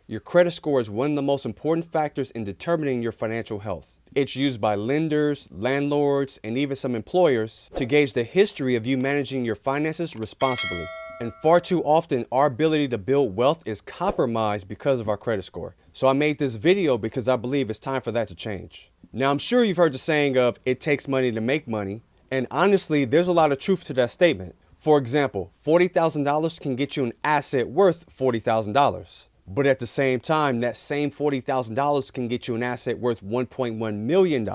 Your credit score is one of the most important factors in determining your financial health. It's used by lenders, landlords, and even some employers to gauge the history of you managing your finances responsibly. And far too often, our ability to build wealth is compromised because of our credit score. So I made this video because I believe it's time for that to change. Now, I'm sure you've heard the saying of, it takes money to make money. And honestly, there's a lot of truth to that statement. For example, $40,000 can get you an asset worth $40,000. But at the same time, that same $40,000 can get you an asset worth $1.1 million,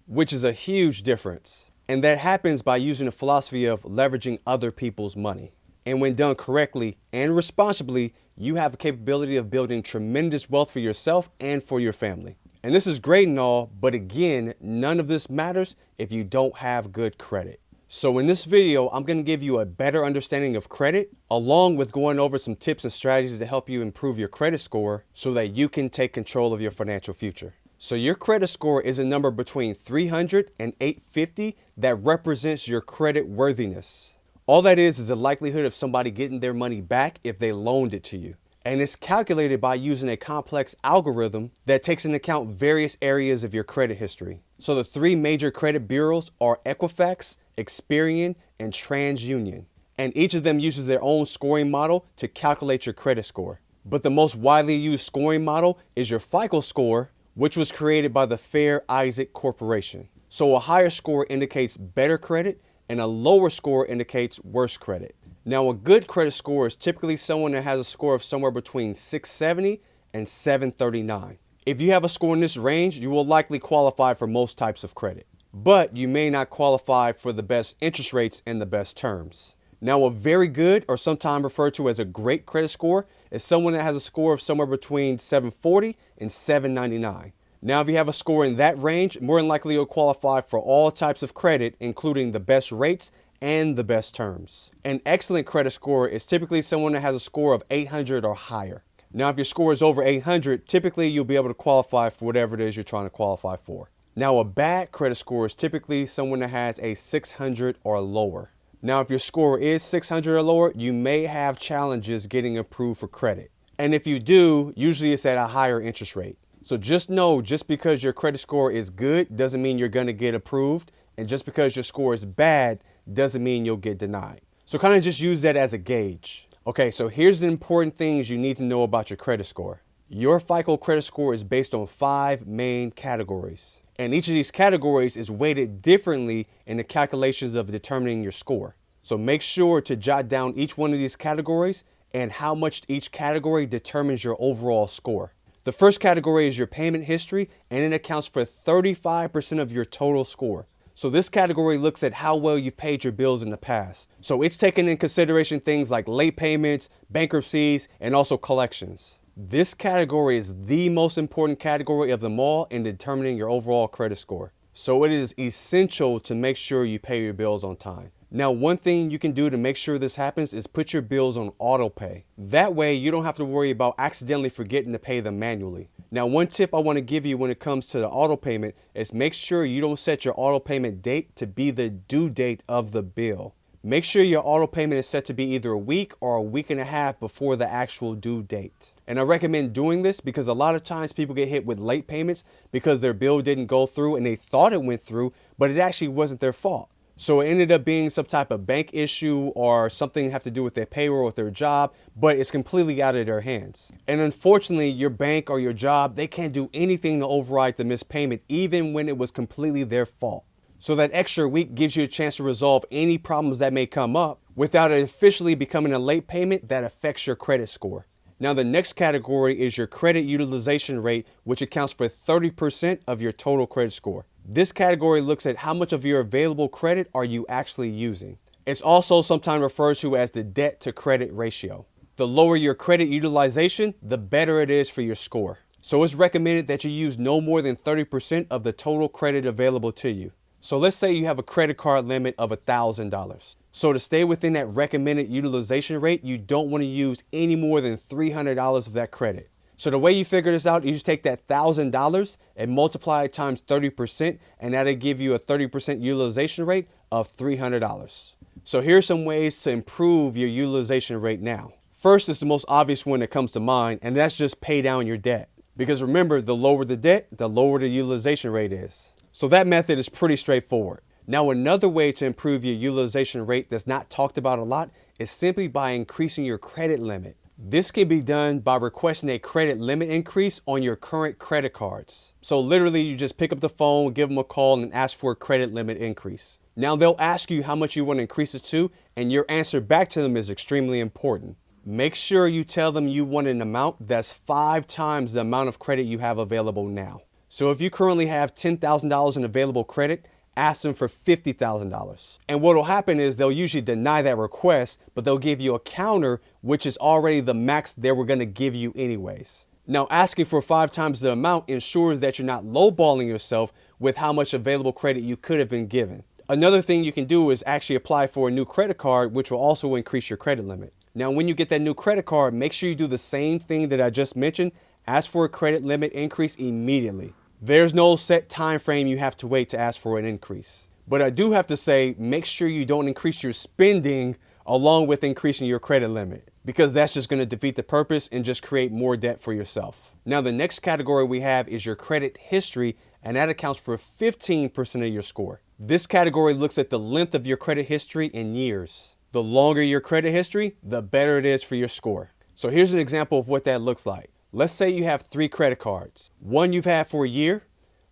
which is a huge difference. And that happens by using the philosophy of leveraging other people's money. And when done correctly and responsibly, you have a capability of building tremendous wealth for yourself and for your family. And this is great and all, but again, none of this matters if you don't have good credit. So in this video, I'm going to give you a better understanding of credit, along with going over some tips and strategies to help you improve your credit score so that you can take control of your financial future. So your credit score is a number between 300 and 850 that represents your credit worthiness. All that is the likelihood of somebody getting their money back if they loaned it to you. And it's calculated by using a complex algorithm that takes into account various areas of your credit history. So the three major credit bureaus are Equifax, Experian, and TransUnion. And each of them uses their own scoring model to calculate your credit score. But the most widely used scoring model is your FICO score, which was created by the Fair Isaac Corporation. So a higher score indicates better credit and a lower score indicates worse credit. Now, a good credit score is typically someone that has a score of somewhere between 670 and 739. If you have a score in this range, you will likely qualify for most types of credit, but you may not qualify for the best interest rates and the best terms. Now, a very good, or sometimes referred to as a great credit score, is someone that has a score of somewhere between 740 and 799. Now, if you have a score in that range, more than likely you'll qualify for all types of credit, including the best rates and the best terms. An excellent credit score is typically someone that has a score of 800 or higher. Now, if your score is over 800, typically you'll be able to qualify for whatever it is you're trying to qualify for. Now, a bad credit score is typically someone that has a 600 or lower. Now, if your score is 600 or lower, you may have challenges getting approved for credit. And if you do, usually it's at a higher interest rate. So just know, just because your credit score is good doesn't mean you're going to get approved. And just because your score is bad doesn't mean you'll get denied. So kind of just use that as a gauge. Okay, so here's the important things you need to know about your credit score. Your FICO credit score is based on 5 main categories. And each of these categories is weighted differently in the calculations of determining your score. So make sure to jot down each one of these categories and how much each category determines your overall score. The first category is your payment history, and it accounts for 35% of your total score. So this category looks at how well you've paid your bills in the past. So it's taking in consideration things like late payments, bankruptcies, and also collections. This category is the most important category of them all in determining your overall credit score. So it is essential to make sure you pay your bills on time. Now, one thing you can do to make sure this happens is put your bills on auto pay. That way you don't have to worry about accidentally forgetting to pay them manually. Now, one tip I want to give you when it comes to the auto payment is make sure you don't set your auto payment date to be the due date of the bill. Make sure your auto payment is set to be either a week or a week and a half before the actual due date. And I recommend doing this because a lot of times people get hit with late payments because their bill didn't go through and they thought it went through, but it actually wasn't their fault. So it ended up being some type of bank issue or something have to do with their payroll or their job, but it's completely out of their hands. And unfortunately, your bank or your job, they can't do anything to override the missed payment, even when it was completely their fault. So that extra week gives you a chance to resolve any problems that may come up without it officially becoming a late payment that affects your credit score. Now, the next category is your credit utilization rate, which accounts for 30% of your total credit score. This category looks at how much of your available credit are you actually using. It's also sometimes referred to as the debt to credit ratio. The lower your credit utilization, the better it is for your score. So it's recommended that you use no more than 30% of the total credit available to you. So let's say you have a credit card limit of $1,000. So to stay within that recommended utilization rate, you don't want to use any more than $300 of that credit. So the way you figure this out, you just take that $1,000 and multiply it times 30%, and that'll give you a 30% utilization rate of $300. So here's some ways to improve your utilization rate now. First is the most obvious one that comes to mind, and that's just pay down your debt. Because remember, the lower the debt, the lower the utilization rate is. So that method is pretty straightforward. Now, another way to improve your utilization rate that's not talked about a lot is simply by increasing your credit limit. This can be done by requesting a credit limit increase on your current credit cards. So literally, you just pick up the phone, give them a call, and ask for a credit limit increase. Now, they'll ask you how much you want to increase it to, and your answer back to them is extremely important. Make sure you tell them you want an amount that's 5 times the amount of credit you have available now. So if you currently have $10,000 in available credit, ask them for $50,000. And what will happen is they'll usually deny that request, but they'll give you a counter, which is already the max they were going to give you anyways. Now, asking for 5 times the amount ensures that you're not lowballing yourself with how much available credit you could have been given. Another thing you can do is actually apply for a new credit card, which will also increase your credit limit. Now, when you get that new credit card, make sure you do the same thing that I just mentioned. Ask for a credit limit increase immediately. There's no set time frame you have to wait to ask for an increase. But I do have to say, make sure you don't increase your spending along with increasing your credit limit, because that's just going to defeat the purpose and just create more debt for yourself. Now, the next category we have is your credit history, and that accounts for 15% of your score. This category looks at the length of your credit history in years. The longer your credit history, the better it is for your score. So here's an example of what that looks like. Let's say you have 3 credit cards. One you've had for a year,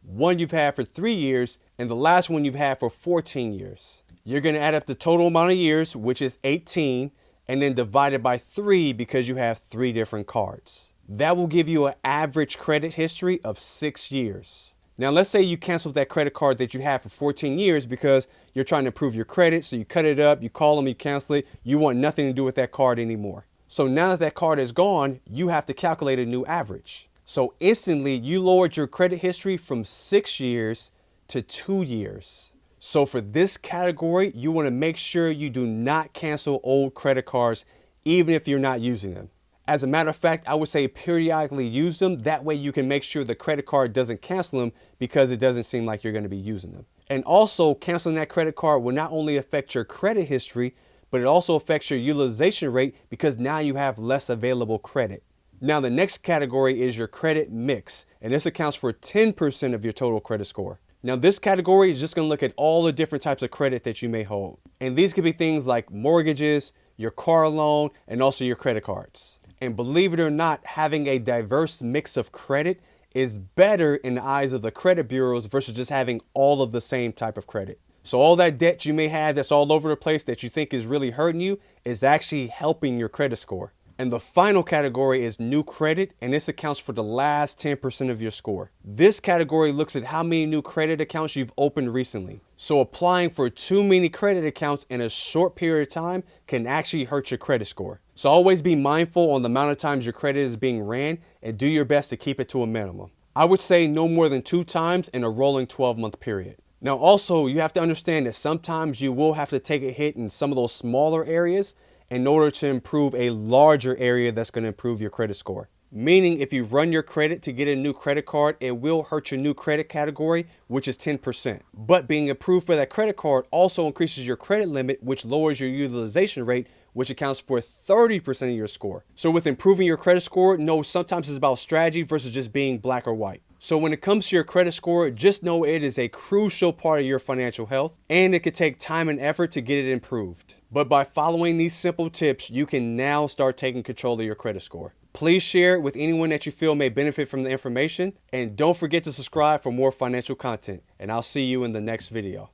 one you've had for 3 years, and the last one you've had for 14 years. You're going to add up the total amount of years, which is 18, and then divide it by 3 because you have 3 different cards. That will give you an average credit history of 6 years. Now, let's say you canceled that credit card that you had for 14 years because you're trying to improve your credit. So you cut it up, you call them, you cancel it. You want nothing to do with that card anymore. So now that that card is gone, you have to calculate a new average. So instantly you lowered your credit history from 6 years to 2 years. So for this category, you want to make sure you do not cancel old credit cards, even if you're not using them. As a matter of fact, I would say periodically use them. That way you can make sure the credit card doesn't cancel them because it doesn't seem like you're going to be using them. And also, canceling that credit card will not only affect your credit history, but it also affects your utilization rate because now you have less available credit. Now, the next category is your credit mix, and this accounts for 10% of your total credit score. Now, this category is just going to look at all the different types of credit that you may hold. And these could be things like mortgages, your car loan, and also your credit cards. And believe it or not, having a diverse mix of credit is better in the eyes of the credit bureaus versus just having all of the same type of credit. So all that debt you may have that's all over the place that you think is really hurting you is actually helping your credit score. And the final category is new credit, and this accounts for the last 10% of your score. This category looks at how many new credit accounts you've opened recently. So applying for too many credit accounts in a short period of time can actually hurt your credit score. So always be mindful on the amount of times your credit is being ran and do your best to keep it to a minimum. I would say no more than 2 times in a rolling 12-month period. Now also, you have to understand that sometimes you will have to take a hit in some of those smaller areas in order to improve a larger area that's going to improve your credit score. Meaning if you run your credit to get a new credit card, it will hurt your new credit category, which is 10%. But being approved for that credit card also increases your credit limit, which lowers your utilization rate, which accounts for 30% of your score. So with improving your credit score, no, sometimes it's about strategy versus just being black or white. So when it comes to your credit score, just know it is a crucial part of your financial health, and it could take time and effort to get it improved. But by following these simple tips, you can now start taking control of your credit score. Please share it with anyone that you feel may benefit from the information, and don't forget to subscribe for more financial content, and I'll see you in the next video.